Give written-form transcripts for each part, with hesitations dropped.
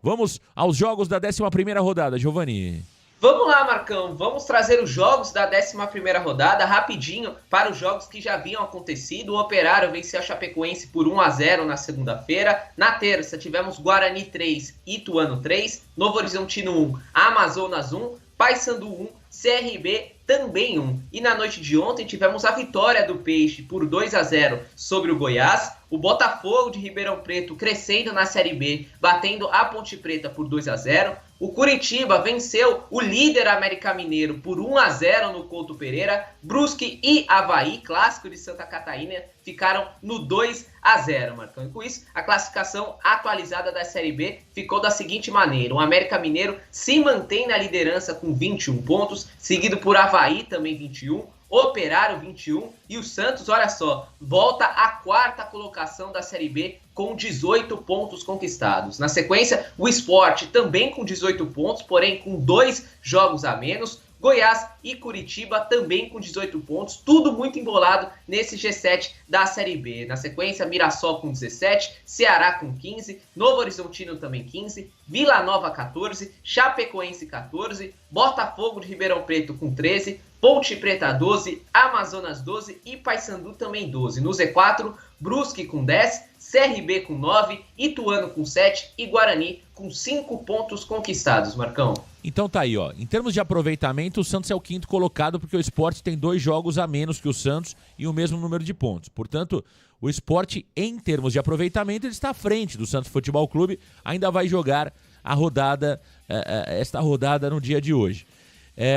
Vamos aos jogos da 11ª rodada, Giovani. Vamos lá, Marcão, vamos trazer os jogos da 11ª rodada rapidinho para os jogos que já haviam acontecido. O Operário venceu a Chapecoense por 1-0 na segunda-feira. Na terça tivemos Guarani 3, Ituano 3, Novo Horizontino 1, Amazonas 1, Paysandu 1, CRB também 1. E na noite de ontem tivemos a vitória do Peixe por 2-0 sobre o Goiás. O Botafogo de Ribeirão Preto crescendo na Série B, batendo a Ponte Preta por 2-0. O Curitiba venceu o líder América Mineiro por 1-0 no Couto Pereira. Brusque e Avaí, clássico de Santa Catarina, ficaram no 2-0, Marcão. E com isso, a classificação atualizada da Série B ficou da seguinte maneira. O América Mineiro se mantém na liderança com 21 pontos, seguido por Avaí, também 21, Operário 21 e o Santos, olha só, volta à 4ª colocação da Série B com 18 pontos conquistados. Na sequência, o Sport também com 18 pontos, porém com 2 jogos a menos. Goiás e Curitiba também com 18 pontos, tudo muito embolado nesse G7 da Série B. Na sequência, Mirassol com 17, Ceará com 15, Novo Horizontino também 15, Vila Nova 14, Chapecoense 14, Botafogo de Ribeirão Preto com 13, Ponte Preta 12, Amazonas 12 e Paysandu também 12. No Z4, Brusque com 10, CRB com 9, Ituano com 7 e Guarani com 5 pontos conquistados, Marcão. Então tá aí, ó. Em termos de aproveitamento, o Santos é o 5º colocado porque o Sport tem 2 jogos a menos que o Santos e o mesmo número de pontos. Portanto, o Sport, em termos de aproveitamento, ele está à frente do Santos Futebol Clube. Ainda vai jogar a rodada, esta rodada no dia de hoje.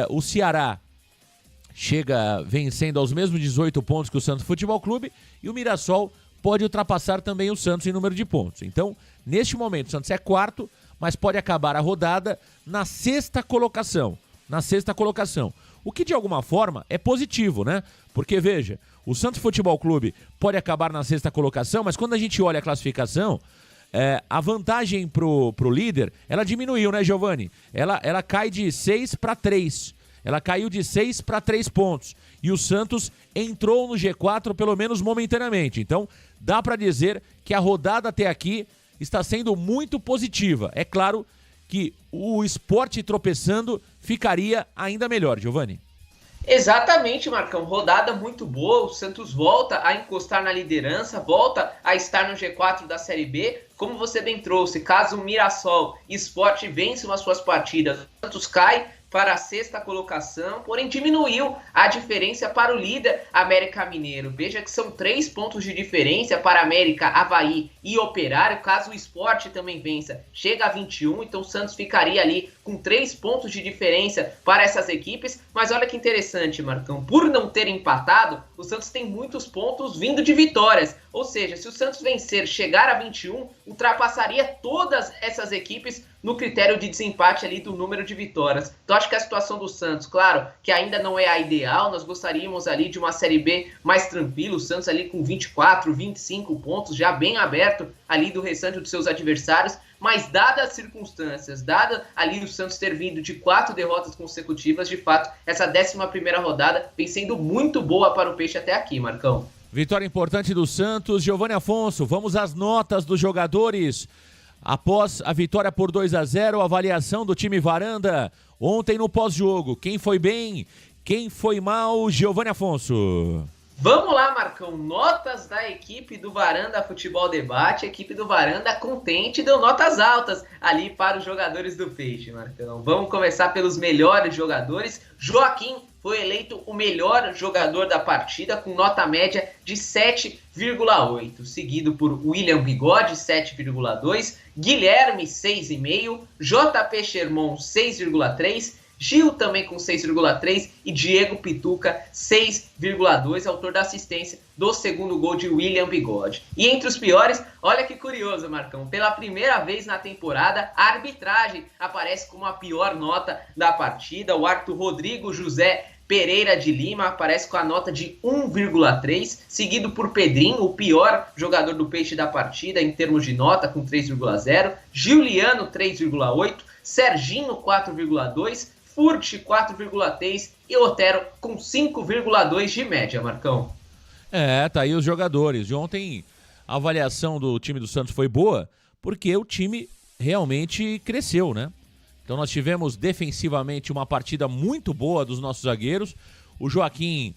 O Ceará chega vencendo aos mesmos 18 pontos que o Santos Futebol Clube e o Mirassol pode ultrapassar também o Santos em número de pontos. Então, neste momento, o Santos é 4º, mas pode acabar a rodada na 6ª colocação. Na 6ª colocação. O que, de alguma forma, é positivo, né? Porque, veja, o Santos Futebol Clube pode acabar na 6ª colocação, mas quando a gente olha a classificação, a vantagem pro líder, ela diminuiu, né, Giovani? Ela cai de 6 para 3. Ela caiu de 6 para 3 pontos. E o Santos entrou no G4, pelo menos momentaneamente. Então, dá para dizer que a rodada até aqui está sendo muito positiva. É claro que o Sport tropeçando ficaria ainda melhor, Giovani. Exatamente, Marcão. Rodada muito boa. O Santos volta a encostar na liderança, volta a estar no G4 da Série B. Como você bem trouxe, caso o Mirassol e Sport vençam as suas partidas, o Santos cai para a 6ª colocação, porém diminuiu a diferença para o líder América Mineiro. Veja que são 3 pontos de diferença para América, Avaí e Operário. Caso o Sport também vença, chega a 21, então o Santos ficaria ali com 3 pontos de diferença para essas equipes. Mas olha que interessante, Marcão, por não ter empatado, o Santos tem muitos pontos vindo de vitórias. Ou seja, se o Santos vencer, chegar a 21, ultrapassaria todas essas equipes no critério de desempate ali do número de vitórias. Então acho que a situação do Santos, claro, que ainda não é a ideal, nós gostaríamos ali de uma Série B mais tranquila, o Santos ali com 24, 25 pontos, já bem aberto ali do restante dos seus adversários, mas dadas as circunstâncias, dada ali o Santos ter vindo de 4 derrotas consecutivas, de fato, essa 11ª rodada vem sendo muito boa para o Peixe até aqui, Marcão. Vitória importante do Santos. Giovani Afonso, vamos às notas dos jogadores. Após a vitória por 2-0, a avaliação do time Varanda ontem no pós-jogo. Quem foi bem, quem foi mal, Giovani Afonso? Vamos lá, Marcão. Notas da equipe do Varanda Futebol Debate. A equipe do Varanda contente deu notas altas ali para os jogadores do Peixe, Marcão. Vamos começar pelos melhores jogadores. Joaquim foi eleito o melhor jogador da partida com nota média de 7,8, seguido por William Bigode, 7,2, Guilherme, 6,5, JP Sherman, 6,3, Gil também com 6,3 e Diego Pituca 6,2, autor da assistência do segundo gol de William Bigode. E entre os piores, olha que curioso, Marcão, pela primeira vez na temporada, a arbitragem aparece como a pior nota da partida. O Arthur Rodrigo José Pereira de Lima aparece com a nota de 1,3, seguido por Pedrinho, o pior jogador do Peixe da partida em termos de nota, com 3,0, Giuliano 3,8, Serginho 4,2, Furt 4,3 e Otero com 5,2 de média, Marcão. Tá aí os jogadores. De ontem a avaliação do time do Santos foi boa, porque o time realmente cresceu, né? Então nós tivemos defensivamente uma partida muito boa dos nossos zagueiros. O Joaquim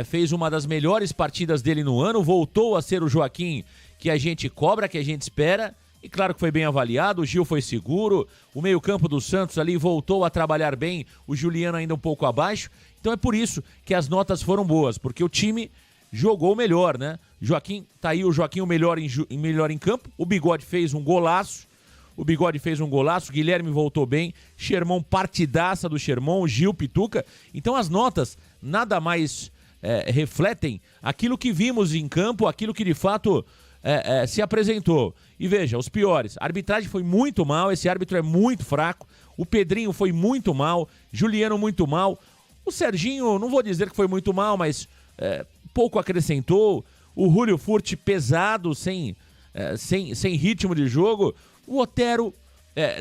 fez uma das melhores partidas dele no ano, voltou a ser o Joaquim que a gente cobra, que a gente espera. E claro que foi bem avaliado, o Gil foi seguro, o meio-campo do Santos ali voltou a trabalhar bem, o Juliano ainda um pouco abaixo. Então é por isso que as notas foram boas, porque o time jogou melhor, né? Joaquim, tá aí o Joaquim o melhor em campo, o Bigode fez um golaço, Guilherme voltou bem, Sherman partidaça do Sherman, Gil, Pituca. Então as notas nada mais refletem aquilo que vimos em campo, aquilo que de fato se apresentou. E veja, os piores, a arbitragem foi muito mal, esse árbitro é muito fraco, o Pedrinho foi muito mal, Juliano muito mal, o Serginho, não vou dizer que foi muito mal, mas pouco acrescentou, o Julio Furt pesado, sem ritmo de jogo. O Otero,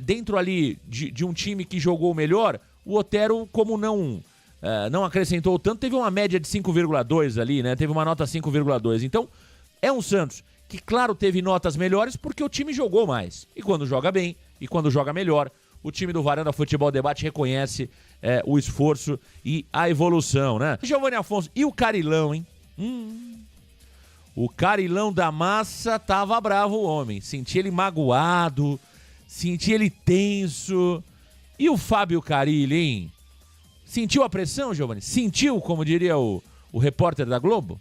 dentro ali de um time que jogou melhor, o Otero, como não acrescentou tanto, teve uma média de 5,2 ali, né? Teve uma nota 5,2. Então, é um Santos que, claro, teve notas melhores porque o time jogou mais. E quando joga bem, e quando joga melhor, o time do Varanda Futebol Debate reconhece o esforço e a evolução, né? Giovanni Afonso, e o Carilão, hein? O Carilão da massa tava bravo, o homem. Senti ele magoado, senti ele tenso. E o Fábio Carilli, hein? Sentiu a pressão, Giovanni? Sentiu, como diria o repórter da Globo?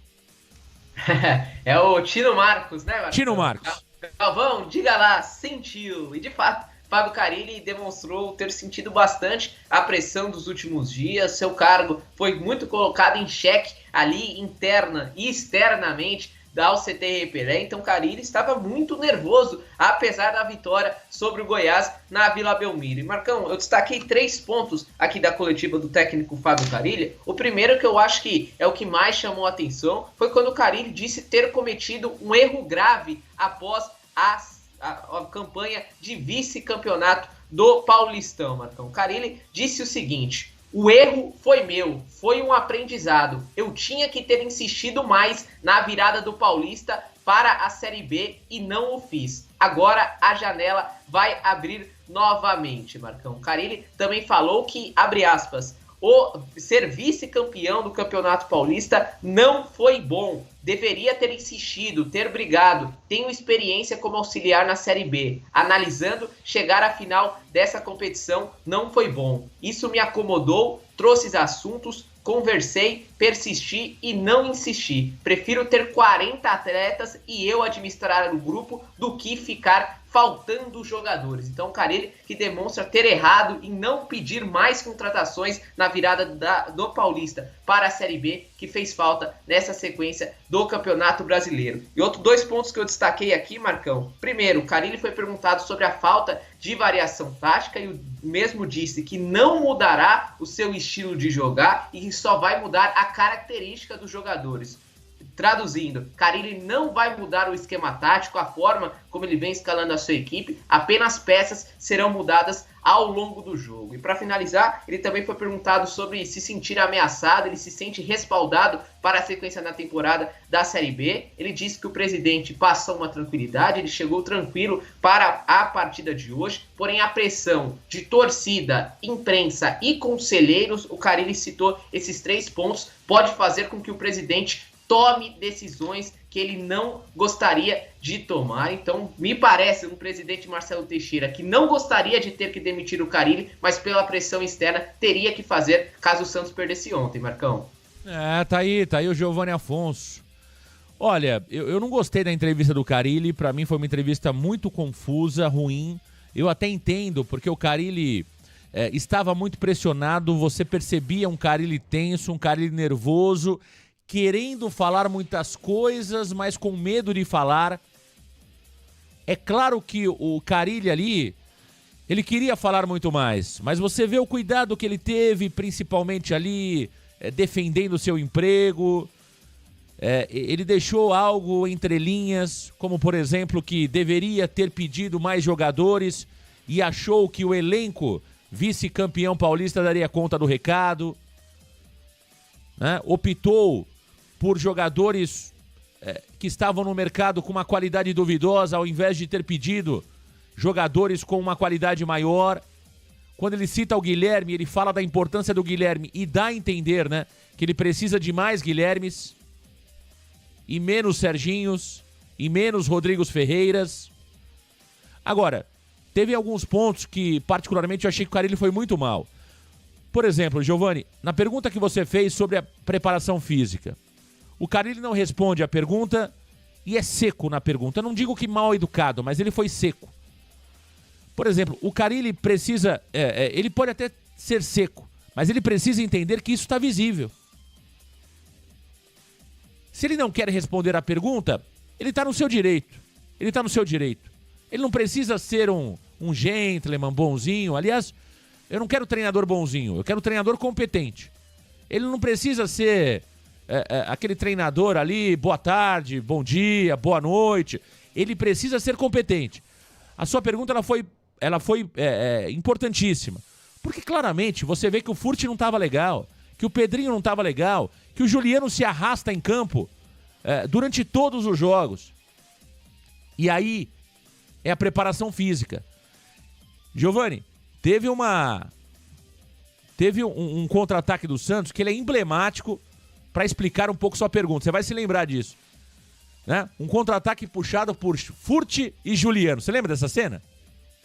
É o Tino Marcos, né, Marcos? Tino Marcos. Galvão, diga lá, sentiu. E de fato, Fábio Carilli demonstrou ter sentido bastante a pressão dos últimos dias. Seu cargo foi muito colocado em xeque ali, interna e externamente, ao CT Pelé. Então Carilli estava muito nervoso, apesar da vitória sobre o Goiás na Vila Belmiro. E Marcão, eu destaquei 3 pontos aqui da coletiva do técnico Fábio Carilli. O primeiro, que eu acho que é o que mais chamou a atenção, foi quando o Carilli disse ter cometido um erro grave após a campanha de vice-campeonato do Paulistão, Marcão. Carilli disse o seguinte: o erro foi meu, foi um aprendizado. Eu tinha que ter insistido mais na virada do Paulista para a Série B e não o fiz. Agora a janela vai abrir novamente, Marcão. Carilli também falou que, abre aspas, o ser vice-campeão do Campeonato Paulista não foi bom. Deveria ter insistido, ter brigado. Tenho experiência como auxiliar na Série B. Analisando, chegar à final dessa competição não foi bom. Isso me acomodou, trouxe assuntos, conversei, persisti e não insisti. Prefiro ter 40 atletas e eu administrar o grupo do que ficar faltando jogadores. Então o Carilli, que demonstra ter errado em não pedir mais contratações na virada do Paulista para a Série B, que fez falta nessa sequência do Campeonato Brasileiro. E outros 2 pontos que eu destaquei aqui, Marcão. Primeiro, o Carilli foi perguntado sobre a falta de variação tática e o mesmo disse que não mudará o seu estilo de jogar e que só vai mudar a característica dos jogadores. Traduzindo, Carilli não vai mudar o esquema tático, a forma como ele vem escalando a sua equipe, apenas peças serão mudadas ao longo do jogo. E para finalizar, ele também foi perguntado sobre se sentir ameaçado, ele se sente respaldado para a sequência na temporada da Série B. Ele disse que o presidente passou uma tranquilidade, ele chegou tranquilo para a partida de hoje, porém a pressão de torcida, imprensa e conselheiros, o Carilli citou esses 3 pontos, pode fazer com que o presidente tome decisões que ele não gostaria de tomar. Então, me parece um presidente Marcelo Teixeira que não gostaria de ter que demitir o Carilli, mas pela pressão externa teria que fazer caso o Santos perdesse ontem, Marcão. Tá aí o Giovanni Afonso. Olha, eu não gostei da entrevista do Carilli, pra mim foi uma entrevista muito confusa, ruim. Eu até entendo, porque o Carilli estava muito pressionado, você percebia um Carilli tenso, um Carilli nervoso, querendo falar muitas coisas, mas com medo de falar. É claro que o Carilli ali, ele queria falar muito mais, mas você vê o cuidado que ele teve, principalmente ali, defendendo o seu emprego. Ele deixou algo entre linhas, como por exemplo que deveria ter pedido mais jogadores e achou que o elenco vice-campeão paulista daria conta do recado, né? Optou por jogadores que estavam no mercado com uma qualidade duvidosa, ao invés de ter pedido jogadores com uma qualidade maior. Quando ele cita o Guilherme, ele fala da importância do Guilherme e dá a entender, né, que ele precisa de mais Guilhermes e menos Serginhos e menos Rodrigos Ferreiras. Agora, teve alguns pontos que particularmente eu achei que o Carille foi muito mal. Por exemplo, Giovani, na pergunta que você fez sobre a preparação física, o Carille não responde a pergunta e é seco na pergunta. Eu não digo que mal educado, mas ele foi seco. Por exemplo, o Carille precisa... ele pode até ser seco, mas ele precisa entender que isso está visível. Se ele não quer responder a pergunta, ele está no seu direito. Ele está no seu direito. Ele não precisa ser um gentleman bonzinho. Aliás, eu não quero treinador bonzinho, eu quero treinador competente. Ele não precisa ser aquele treinador ali, boa tarde, bom dia, boa noite. Ele precisa ser competente. A sua pergunta ela foi importantíssima. Porque claramente você vê que o Furt não estava legal, que o Pedrinho não estava legal, que o Juliano se arrasta em campo durante todos os jogos. E aí é a preparação física. Giovani, teve um contra-ataque do Santos que ele é emblemático para explicar um pouco sua pergunta. Você vai se lembrar disso, né? Um contra-ataque puxado por Furt e Juliano. Você lembra dessa cena?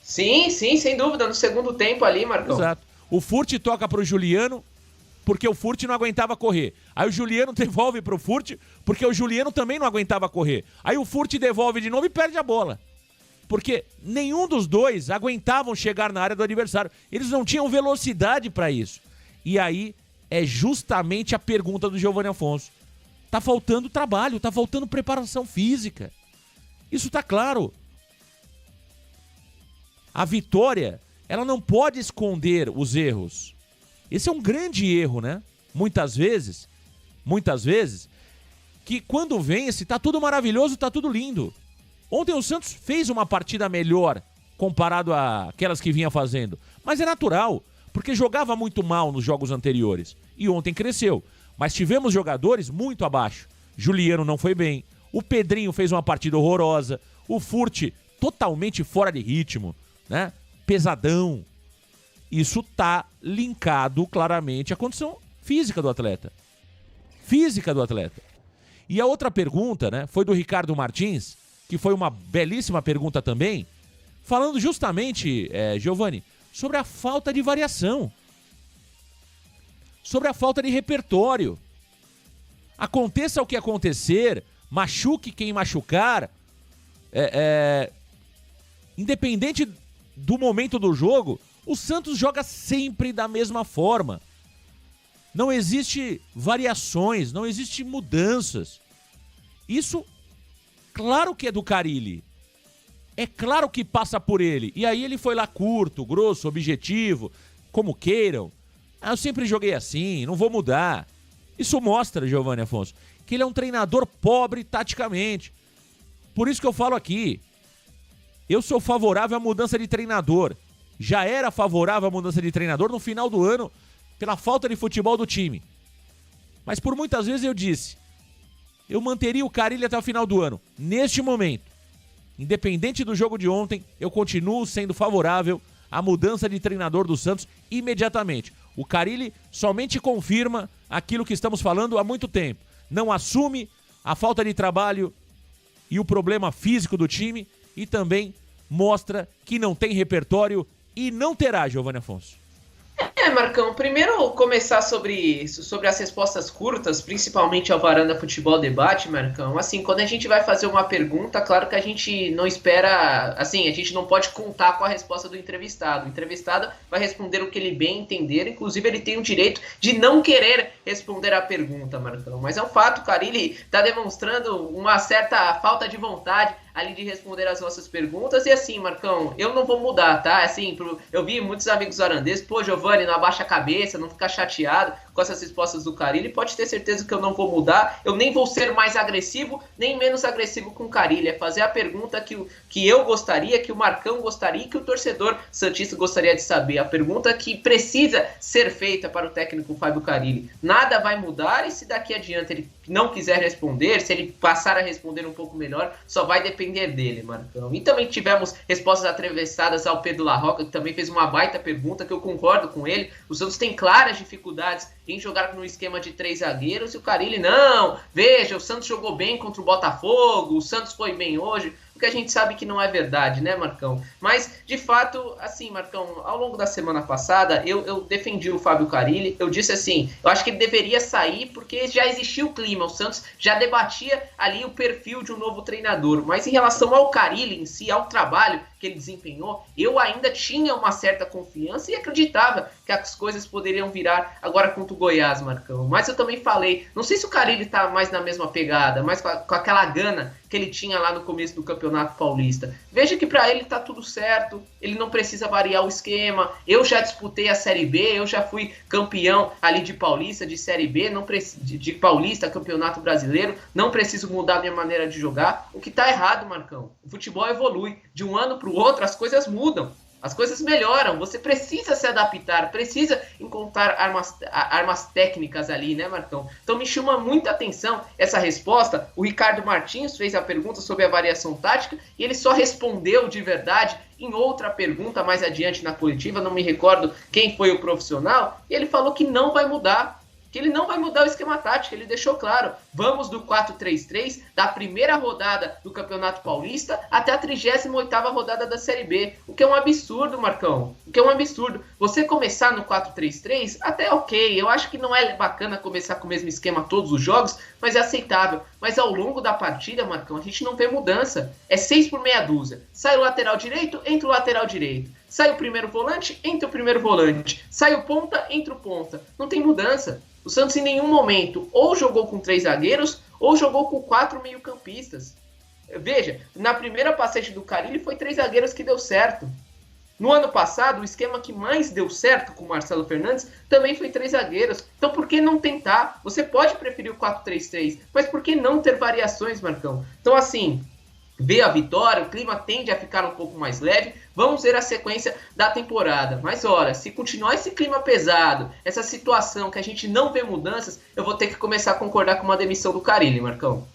Sim, sem dúvida. No segundo tempo ali, Marcão. Exato. O Furt toca pro Juliano porque o Furt não aguentava correr. Aí o Juliano devolve pro Furt porque o Juliano também não aguentava correr. Aí o Furt devolve de novo e perde a bola. Porque nenhum dos dois aguentavam chegar na área do adversário. Eles não tinham velocidade para isso. E aí é justamente a pergunta do Giovani Afonso. Tá faltando trabalho, tá faltando preparação física. Isso tá claro. A vitória, ela não pode esconder os erros. Esse é um grande erro, né? Muitas vezes, que quando vence, tá tudo maravilhoso, tá tudo lindo. Ontem o Santos fez uma partida melhor comparado àquelas que vinha fazendo. Mas é natural, porque jogava muito mal nos jogos anteriores. E ontem cresceu. Mas tivemos jogadores muito abaixo. Juliano não foi bem. O Pedrinho fez uma partida horrorosa. O Furt totalmente fora de ritmo, né? Pesadão. Isso tá linkado claramente à condição física do atleta. E a outra pergunta, né, foi do Ricardo Martins, que foi uma belíssima pergunta também, falando justamente, Giovani, sobre a falta de variação, sobre a falta de repertório. Aconteça o que acontecer, machuque quem machucar, independente do momento do jogo, o Santos joga sempre da mesma forma. Não existe variações, não existe mudanças. Isso, claro que é do Carille. É claro que passa por ele. E aí ele foi lá curto, grosso, objetivo, como queiram. Eu sempre joguei assim, não vou mudar. Isso mostra, Giovani Afonso, que ele é um treinador pobre taticamente. Por isso que eu falo aqui. Eu sou favorável à mudança de treinador. Já era favorável à mudança de treinador no final do ano, pela falta de futebol do time. Mas por muitas vezes eu disse, eu manteria o Carille até o final do ano. Neste momento, independente do jogo de ontem, eu continuo sendo favorável à mudança de treinador do Santos imediatamente. O Carille somente confirma aquilo que estamos falando há muito tempo. Não assume a falta de trabalho e o problema físico do time e também mostra que não tem repertório e não terá, Giovani Afonso. Marcão, primeiro começar sobre as respostas curtas, principalmente ao Varanda Futebol Debate, Marcão. Assim, quando a gente vai fazer uma pergunta, claro que a gente não espera, assim, a gente não pode contar com a resposta do entrevistado. O entrevistado vai responder o que ele bem entender, inclusive ele tem o direito de não querer responder a pergunta, Marcão. Mas é um fato, o Carille está demonstrando uma certa falta de vontade ali de responder as nossas perguntas. E assim, Marcão, eu não vou mudar, tá? Assim, eu vi muitos amigos holandeses, pô, Giovani, não abaixa a cabeça, não fica chateado com essas respostas do Carille. Pode ter certeza que eu não vou mudar, eu nem vou ser mais agressivo, nem menos agressivo com o Carille. É fazer a pergunta que eu gostaria, que o Marcão gostaria e que o torcedor santista gostaria de saber. A pergunta que precisa ser feita para o técnico Fábio Carille. Nada vai mudar e se daqui adiante ele não quiser responder, se ele passar a responder um pouco melhor, só vai depender dele, Marcão. E também tivemos respostas atravessadas ao Pedro Larroca, que também fez uma baita pergunta, que eu concordo com ele. O Santos tem claras dificuldades em jogar no esquema de 3 zagueiros, e o Carille, não, veja, o Santos jogou bem contra o Botafogo, o Santos foi bem hoje, porque a gente sabe que não é verdade, né, Marcão? Mas, de fato, assim, Marcão, ao longo da semana passada, eu defendi o Fábio Carille, eu disse assim, eu acho que ele deveria sair porque já existia o clima, o Santos já debatia ali o perfil de um novo treinador, mas em relação ao Carille em si, ao trabalho que ele desempenhou, eu ainda tinha uma certa confiança e acreditava que as coisas poderiam virar agora contra o Goiás, Marcão. Mas eu também falei, não sei se o Carille tá mais na mesma pegada, mais com aquela gana que ele tinha lá no começo do Campeonato Paulista. Veja que para ele tá tudo certo, ele não precisa variar o esquema. Eu já disputei a Série B, eu já fui campeão ali de Paulista, de Série B, de Paulista, Campeonato Brasileiro, não preciso mudar minha maneira de jogar. O que tá errado, Marcão? O futebol evolui, de um ano para o outro as coisas mudam. As coisas melhoram, você precisa se adaptar, precisa encontrar armas técnicas ali, né, Marcão? Então me chama muita atenção essa resposta. O Ricardo Martins fez a pergunta sobre a variação tática e ele só respondeu de verdade em outra pergunta mais adiante na coletiva, não me recordo quem foi o profissional, e ele falou que não vai mudar. Que ele não vai mudar o esquema tático, ele deixou claro, vamos do 4-3-3, da primeira rodada do Campeonato Paulista até a 38ª rodada da Série B, o que é um absurdo, Marcão, o que é um absurdo. Você começar no 4-3-3, até ok, eu acho que não é bacana começar com o mesmo esquema todos os jogos, mas é aceitável. Mas ao longo da partida, Marcão, a gente não vê mudança, é 6 por meia dúzia, sai o lateral direito, entra o lateral direito, sai o primeiro volante, entra o primeiro volante, sai o ponta, entra o ponta, não tem mudança. O Santos em nenhum momento ou jogou com 3 zagueiros ou jogou com 4 meio-campistas. Veja, na primeira passagem do Carille foi 3 zagueiros que deu certo. No ano passado, o esquema que mais deu certo com o Marcelo Fernandes também foi 3 zagueiros. Então por que não tentar? Você pode preferir o 4-3-3, mas por que não ter variações, Marcão? Então assim, vê a vitória, o clima tende a ficar um pouco mais leve, vamos ver a sequência da temporada. Mas olha, se continuar esse clima pesado, essa situação que a gente não vê mudanças, eu vou ter que começar a concordar com uma demissão do Carille, Marcão.